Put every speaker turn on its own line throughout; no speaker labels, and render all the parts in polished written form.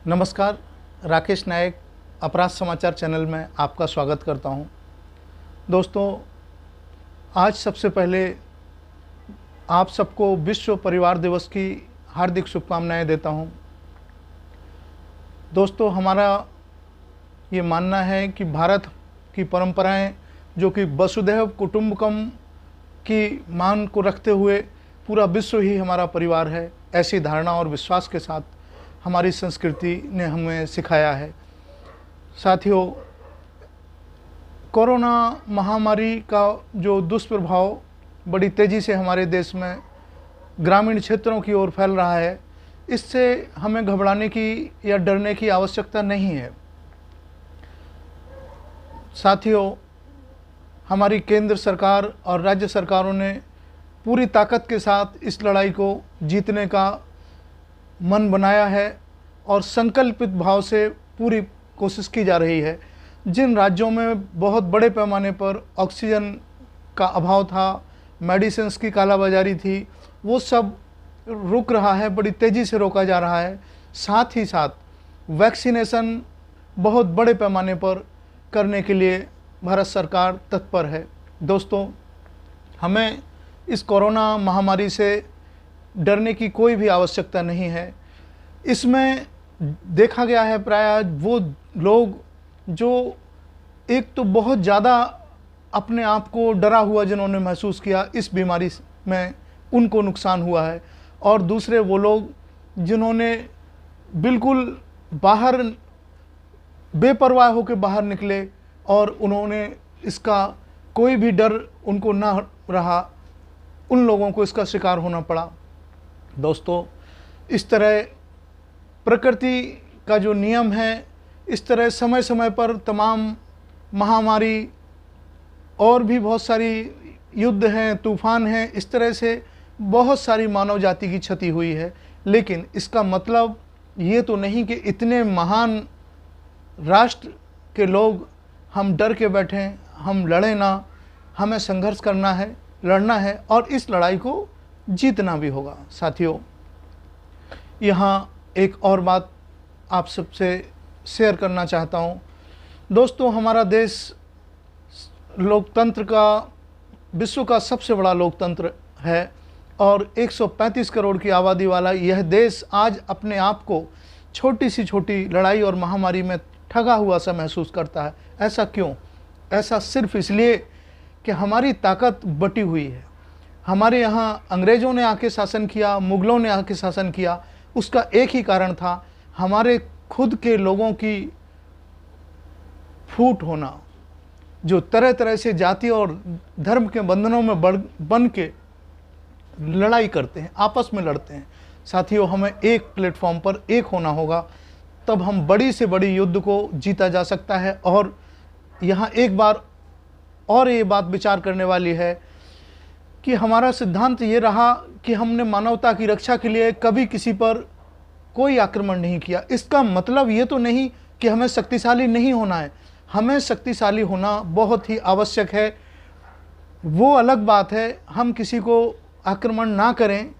नमस्कार, राकेश नायक अपराध समाचार चैनल में आपका स्वागत करता हूं। दोस्तों, आज सबसे पहले आप सबको विश्व परिवार दिवस की हार्दिक शुभकामनाएं देता हूं। दोस्तों, हमारा ये मानना है कि भारत की परंपराएं जो कि वसुधैव कुटुंबकम की मान को रखते हुए पूरा विश्व ही हमारा परिवार है, ऐसी धारणा और विश्वास के साथ हमारी संस्कृति ने हमें सिखाया है। साथियों, कोरोना महामारी का जो दुष्प्रभाव बड़ी तेज़ी से हमारे देश में ग्रामीण क्षेत्रों की ओर फैल रहा है, इससे हमें घबराने की या डरने की आवश्यकता नहीं है। साथियों, हमारी केंद्र सरकार और राज्य सरकारों ने पूरी ताकत के साथ इस लड़ाई को जीतने का मन बनाया है और संकल्पित भाव से पूरी कोशिश की जा रही है। जिन राज्यों में बहुत बड़े पैमाने पर ऑक्सीजन का अभाव था, मेडिसिन्स की कालाबाजारी थी, वो सब रुक रहा है, बड़ी तेज़ी से रोका जा रहा है। साथ ही साथ वैक्सीनेशन बहुत बड़े पैमाने पर करने के लिए भारत सरकार तत्पर है। दोस्तों, हमें इस कोरोना महामारी से डरने की कोई भी आवश्यकता नहीं है। इसमें देखा गया है प्रायः वो लोग जो एक तो बहुत ज़्यादा अपने आप को डरा हुआ जिन्होंने महसूस किया इस बीमारी में, उनको नुकसान हुआ है, और दूसरे वो लोग जिन्होंने बिल्कुल बाहर बेपरवाह होकर बाहर निकले और उन्होंने इसका कोई भी डर उनको ना रहा, उन लोगों को इसका शिकार होना पड़ा। दोस्तों, इस तरह प्रकृति का जो नियम है, इस तरह समय समय पर तमाम महामारी और भी बहुत सारी युद्ध हैं, तूफान हैं, इस तरह से बहुत सारी मानव जाति की क्षति हुई है। लेकिन इसका मतलब ये तो नहीं कि इतने महान राष्ट्र के लोग हम डर के बैठें, हम लड़ें ना। हमें संघर्ष करना है, लड़ना है और इस लड़ाई को जीतना भी होगा। साथियों, यहाँ एक और बात आप सबसे शेयर करना चाहता हूँ। दोस्तों, हमारा देश लोकतंत्र का, विश्व का सबसे बड़ा लोकतंत्र है और 135 करोड़ की आबादी वाला यह देश आज अपने आप को छोटी सी छोटी लड़ाई और महामारी में ठगा हुआ सा महसूस करता है। ऐसा क्यों? ऐसा सिर्फ इसलिए कि हमारी ताकत बटी हुई है। हमारे यहाँ अंग्रेज़ों ने आके शासन किया, मुग़लों ने आके शासन किया। उसका एक ही कारण था, हमारे खुद के लोगों की फूट होना, जो तरह तरह से जाति और धर्म के बंधनों में बन के लड़ाई करते हैं, आपस में लड़ते हैं। साथियों, हमें एक प्लेटफॉर्म पर एक होना होगा, तब हम बड़ी से बड़ी युद्ध को जीता जा सकता है। और यहाँ एक बार और ये बात विचार करने वाली है कि हमारा सिद्धांत ये रहा कि हमने मानवता की रक्षा के लिए कभी किसी पर कोई आक्रमण नहीं किया। इसका मतलब ये तो नहीं कि हमें शक्तिशाली नहीं होना है, हमें शक्तिशाली होना बहुत ही आवश्यक है। वो अलग बात है हम किसी को आक्रमण ना करें,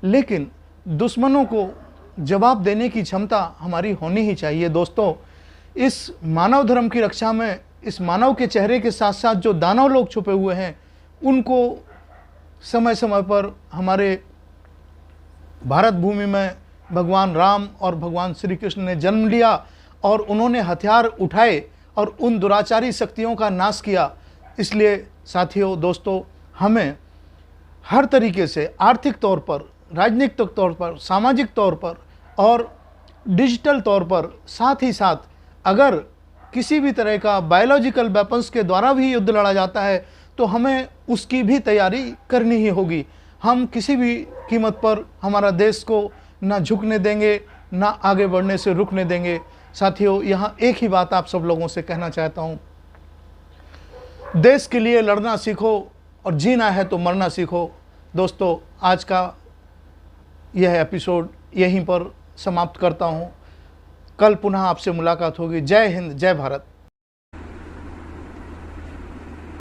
लेकिन दुश्मनों को जवाब देने की क्षमता हमारी होनी ही चाहिए। दोस्तों, इस मानव धर्म की रक्षा में इस मानव के चेहरे के साथ साथ जो दानव लोग छुपे हुए हैं, उनको समय समय पर हमारे भारत भूमि में भगवान राम और भगवान श्री कृष्ण ने जन्म लिया और उन्होंने हथियार उठाए और उन दुराचारी शक्तियों का नाश किया। इसलिए साथियों, दोस्तों, हमें हर तरीके से आर्थिक तौर पर, राजनीतिक तौर पर, सामाजिक तौर पर और डिजिटल तौर पर, साथ ही साथ अगर किसी भी तरह का बायोलॉजिकल वेपन्स के द्वारा भी युद्ध लड़ा जाता है तो हमें उसकी भी तैयारी करनी ही होगी। हम किसी भी कीमत पर हमारा देश को ना झुकने देंगे, ना आगे बढ़ने से रुकने देंगे। साथियों, यहाँ एक ही बात आप सब लोगों से कहना चाहता हूँ, देश के लिए लड़ना सीखो और जीना है तो मरना सीखो। दोस्तों, आज का यह एपिसोड यहीं पर समाप्त करता हूँ। कल पुनः आपसे मुलाकात होगी। जय हिंद, जय भारत।